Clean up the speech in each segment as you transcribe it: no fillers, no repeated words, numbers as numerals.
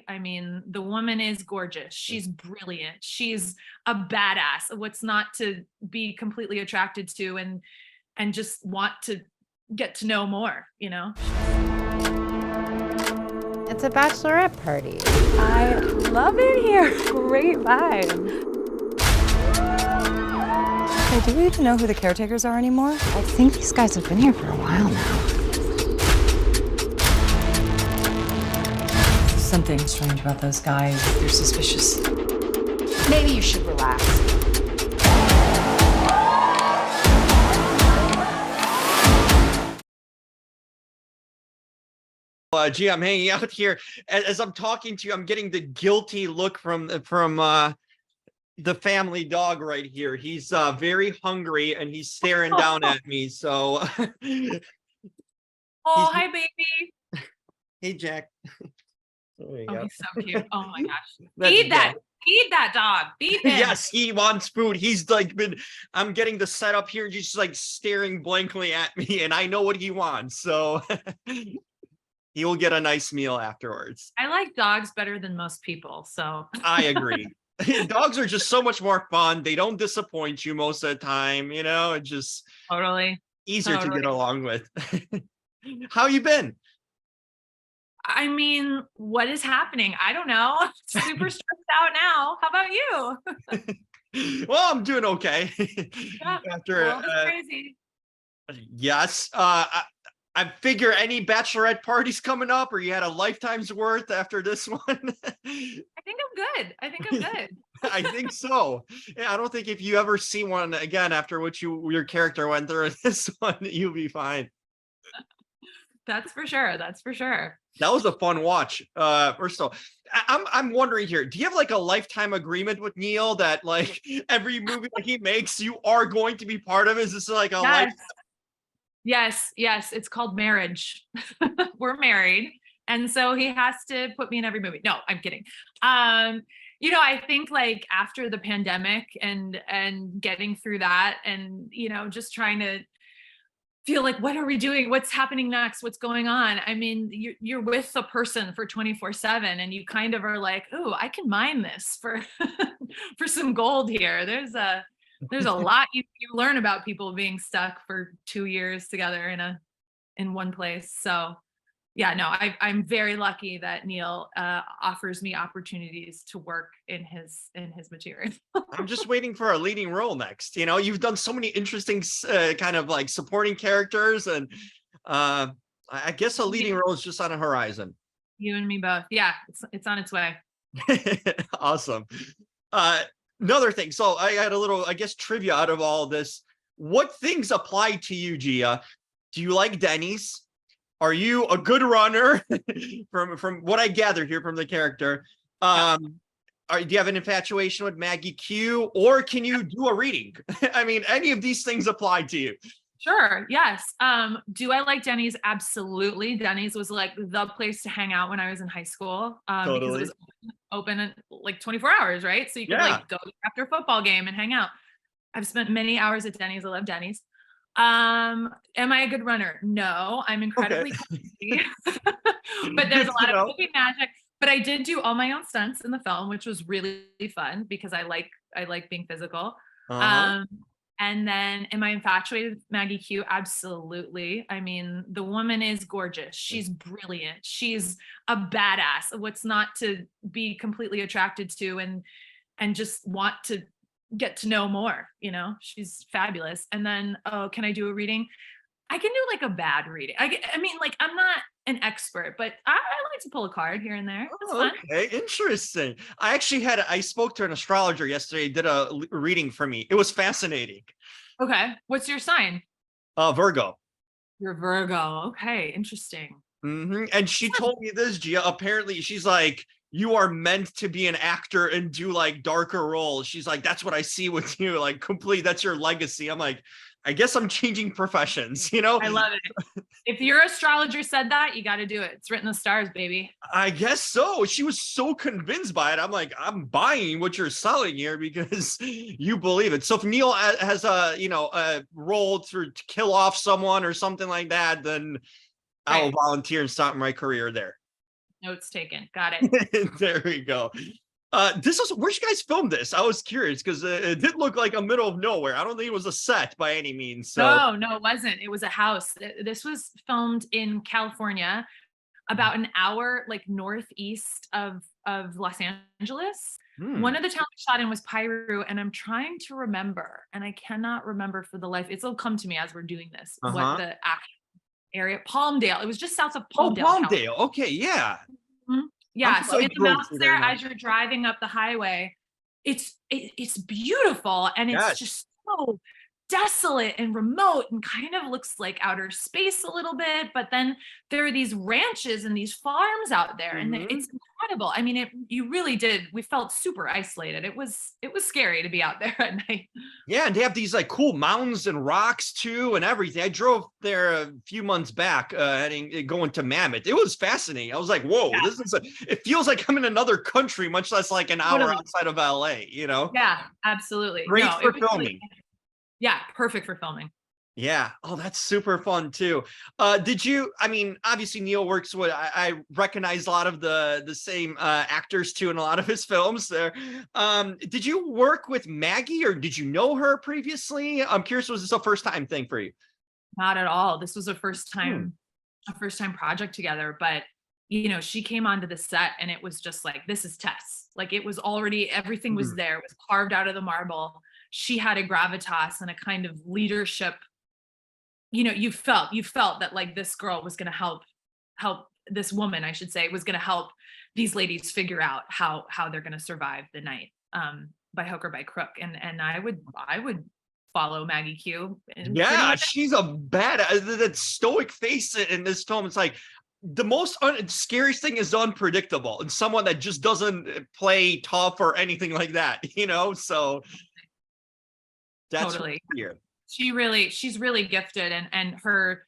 I mean, the woman is gorgeous. She's brilliant. She's a badass. What's not to be completely attracted to and just want to get to know more, you know? It's a bachelorette party. I love it here. Great vibe. Hey, do we even know who the caretakers are anymore? I think these guys have been here for a while now. Something strange about those guys. They're suspicious. Maybe you should relax. Gia, I'm hanging out here. As I'm talking to you, I'm getting the guilty look from the family dog right here. He's very hungry and he's staring down at me. So, Oh, hi, baby. Hey, Jack. There you Oh, go. he's so cute. Oh my gosh. That's Feed that. Jack. Feed that dog. Feed him. Yes, he wants food. He's like I'm getting the setup here, just like staring blankly at me, and I know what he wants. So he will get a nice meal afterwards. I like dogs better than most people. So I agree. Dogs are just so much more fun. They don't disappoint you most of the time, you know, it's just totally. easier to get along with. How you been? I mean, what is happening? I don't know. Super stressed out now. How about you? Well, I'm doing okay. Yeah, After world is crazy. yes, I figure any bachelorette parties coming up, or you had a lifetime's worth after this one. I think I'm good. I think I'm good. I think so. Yeah, I don't think if you ever see one again after what your character went through in this one, you'll be fine. That's for sure. That's for sure. That was a fun watch. First of all, I'm wondering here, do you have like a lifetime agreement with Neil that like every movie that he makes, you are going to be part of? Is this like a life? Yes. It's called marriage. We're married. And so he has to put me in every movie. No, I'm kidding. You know, I think like after the pandemic and getting through that and, you know, just trying to feel like, what are we doing? What's happening next? What's going on? I mean, you're with a person for 24/7 and you kind of are like, oh, I can mine this for, for some gold here. There's a lot you learn about people being stuck for 2 years together in one place. So yeah, no, I'm very lucky that Neil offers me opportunities to work in his material. I'm just waiting for a leading role next. You know, you've done so many interesting kind of like supporting characters, and I guess a leading role is just on the horizon. You and me both. Yeah, it's on its way. Awesome. Another thing. So I had a little, I guess, trivia out of all this. What things apply to you, Gia? Do you like Denny's? Are you a good runner? from what I gathered here from the character, do you have an infatuation with Maggie Q, or can you do a reading? I mean, any of these things apply to you. Sure. Yes. Do I like Denny's? Absolutely. Denny's was like the place to hang out when I was in high school. Because it was open like 24 hours, right? So you could like go after a football game and hang out. I've spent many hours at Denny's. I love Denny's. Am I a good runner? No, I'm incredibly clumsy. But there's a lot of movie magic. But I did do all my own stunts in the film, which was really fun because I like being physical. And then am I infatuated with Maggie Q? Absolutely. I mean, the woman is gorgeous. She's brilliant. She's a badass. What's not to be completely attracted to and just want to get to know more, you know? She's fabulous. And then, oh, can I do a reading? I can do like a bad reading. I mean, like I'm not an expert, but I like to pull a card here and there. It's fun. Okay, interesting. I spoke to an astrologer yesterday, did a reading for me. It was fascinating. Okay. What's your sign? Virgo. You're Virgo. Okay, interesting. And she told me this, Gia. Apparently, she's like, you are meant to be an actor and do like darker roles. She's like, that's what I see with you. Like, that's your legacy. I'm like, I guess I'm changing professions, you know? I love it. If your astrologer said that, you got to do it. It's written in the stars, baby. I guess so. She was so convinced by it. I'm like, I'm buying what you're selling here because you believe it. So if Neil has a role to kill off someone or something like that, then I'll volunteer and start my career there. Notes taken. Got it. There we go. Where'd you guys film this? I was curious because it did look like a middle of nowhere. I don't think it was a set by any means. So No, it wasn't. It was a house. This was filmed in California, about an hour like northeast of Los Angeles. One of the towns we shot in was Piru, and I'm trying to remember, and I cannot remember for the life. It'll come to me as we're doing this. What the actual area? Palmdale. It was just south of Palmdale. Oh, Palmdale. Okay, yeah. Yeah, so in the mountains there, as you're driving up the highway, it's beautiful, and it's just so desolate and remote and kind of looks like outer space a little bit. But then there are these ranches and these farms out there, and it's incredible. I mean, you really did. We felt super isolated. It was scary to be out there at night. Yeah, and they have these like cool mountains and rocks too, and everything. I drove there a few months back, going to Mammoth. It was fascinating. I was like, "Whoa, this is!" It feels like I'm in another country, much less like an hour outside of LA. You know? Yeah, absolutely. Great for filming. Yeah, perfect for filming. Yeah. Oh, that's super fun too. I mean, obviously Neil works with, I recognize a lot of the same actors too in a lot of his films there. Did you work with Maggie, or did you know her previously? I'm curious, was this a first time thing for you? Not at all. This was a first time project together, but she came onto the set and it was just like, this is Tess. Like it was already, everything was there. It was carved out of the marble. She had a gravitas and a kind of leadership. You felt that like this girl was going to help this woman, I should say, was going to help these ladies figure out how they're going to survive the night, by hook or by crook. And I would follow Maggie Q. Yeah, she's a badass. That stoic face in this film, it's like the most scariest thing is unpredictable, and someone that just doesn't play tough or anything like that, so that's totally weird. She's really gifted, and her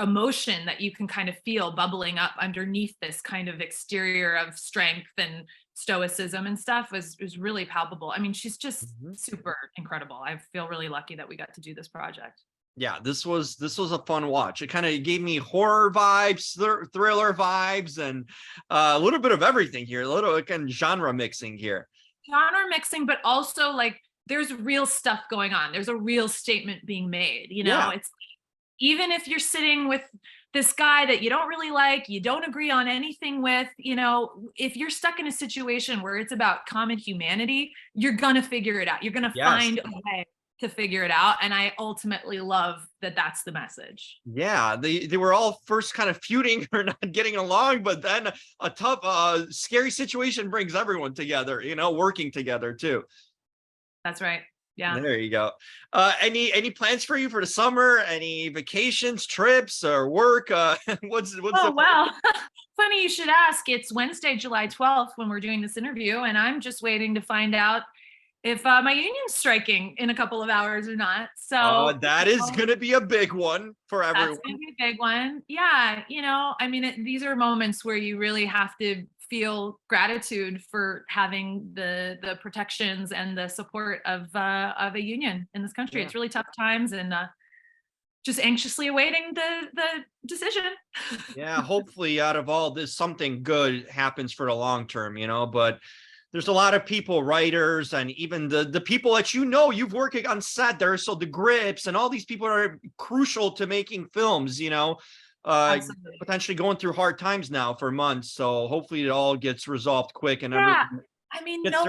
emotion that you can kind of feel bubbling up underneath this kind of exterior of strength and stoicism and stuff was really palpable. I mean, she's just super incredible. I feel really lucky that we got to do this project. Yeah, this was a fun watch. It kind of gave me horror vibes, thriller vibes, and a little bit of everything here, a little again genre mixing here. Genre mixing, but also like there's real stuff going on. There's a real statement being made. It's even if you're sitting with this guy that you don't really like, you don't agree on anything with, if you're stuck in a situation where it's about common humanity, you're gonna figure it out. You're gonna find a way to figure it out. And I ultimately love that that's the message. Yeah, they were all first kind of feuding or not getting along, but then a tough, scary situation brings everyone together, working together too. That's right. Yeah. There you go. Any plans for you for the summer? Any vacations, trips, or work? What's wow. Funny you should ask. It's Wednesday, July 12th when we're doing this interview, and I'm just waiting to find out if my union's striking in a couple of hours or not. So that is going to be a big one for everyone. That's going to be a big one. Yeah. I mean, these are moments where you really have to feel gratitude for having the protections and the support of a union in this country. Yeah. It's really tough times, and just anxiously awaiting the decision. Yeah. Hopefully out of all this, something good happens for the long term, but there's a lot of people, writers, and even the people that you've worked on set there. So the grips and all these people are crucial to making films, potentially going through hard times now for months. So hopefully it all gets resolved quick. And I mean, no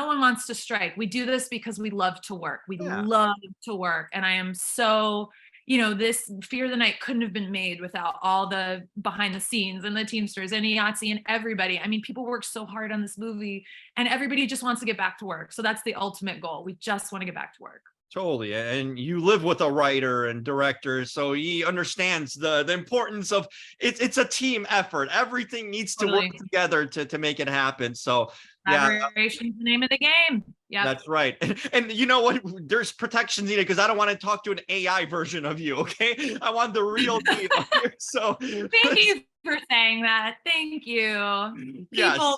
one wants to strike. We do this because we love to work. We love to work. And I am so, this Fear of the Night couldn't have been made without all the behind the scenes and the Teamsters and IATSE and everybody. I mean, people work so hard on this movie, and everybody just wants to get back to work. So that's the ultimate goal. We just want to get back to work. Totally. And you live with a writer and director, so he understands the importance of it's a team effort. Everything needs to work together to make it happen. So collaboration is the name of the game. Yeah, that's right. And you know what? There's protections needed, because I don't want to talk to an AI version of you. Okay, I want the real deal here. So thank you for saying that. Thank you.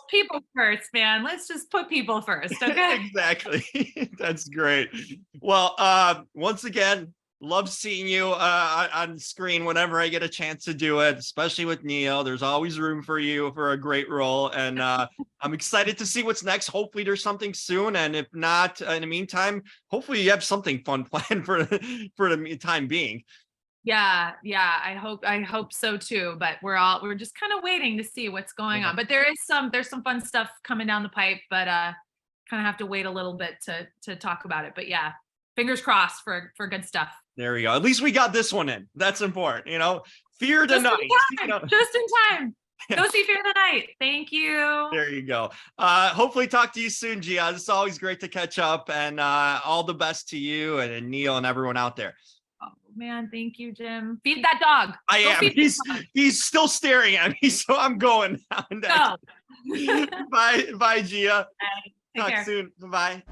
People first, man. Let's just put people first. Okay. Exactly. That's great. Well, once again, Love seeing you on screen whenever I get a chance to do it, especially with Neil. There's always room for you for a great role. And I'm excited to see what's next. Hopefully there's something soon. And if not, in the meantime, hopefully you have something fun planned for the time being. Yeah. I hope so too. But we're just kind of waiting to see what's going on. But there's some fun stuff coming down the pipe, but kind of have to wait a little bit to talk about it. But yeah, fingers crossed for good stuff. There we go. At least we got this one in. That's important. Fear the Night. Just in time. Go see Fear the Night. Thank you. There you go. Hopefully talk to you soon, Gia. It's always great to catch up, and all the best to you and Neil and everyone out there. Oh man, thank you, Jim. Feed that dog. I am. He's still staring at me, so I'm going now. Go. Bye, Gia. Take Talk care. soon. Bye.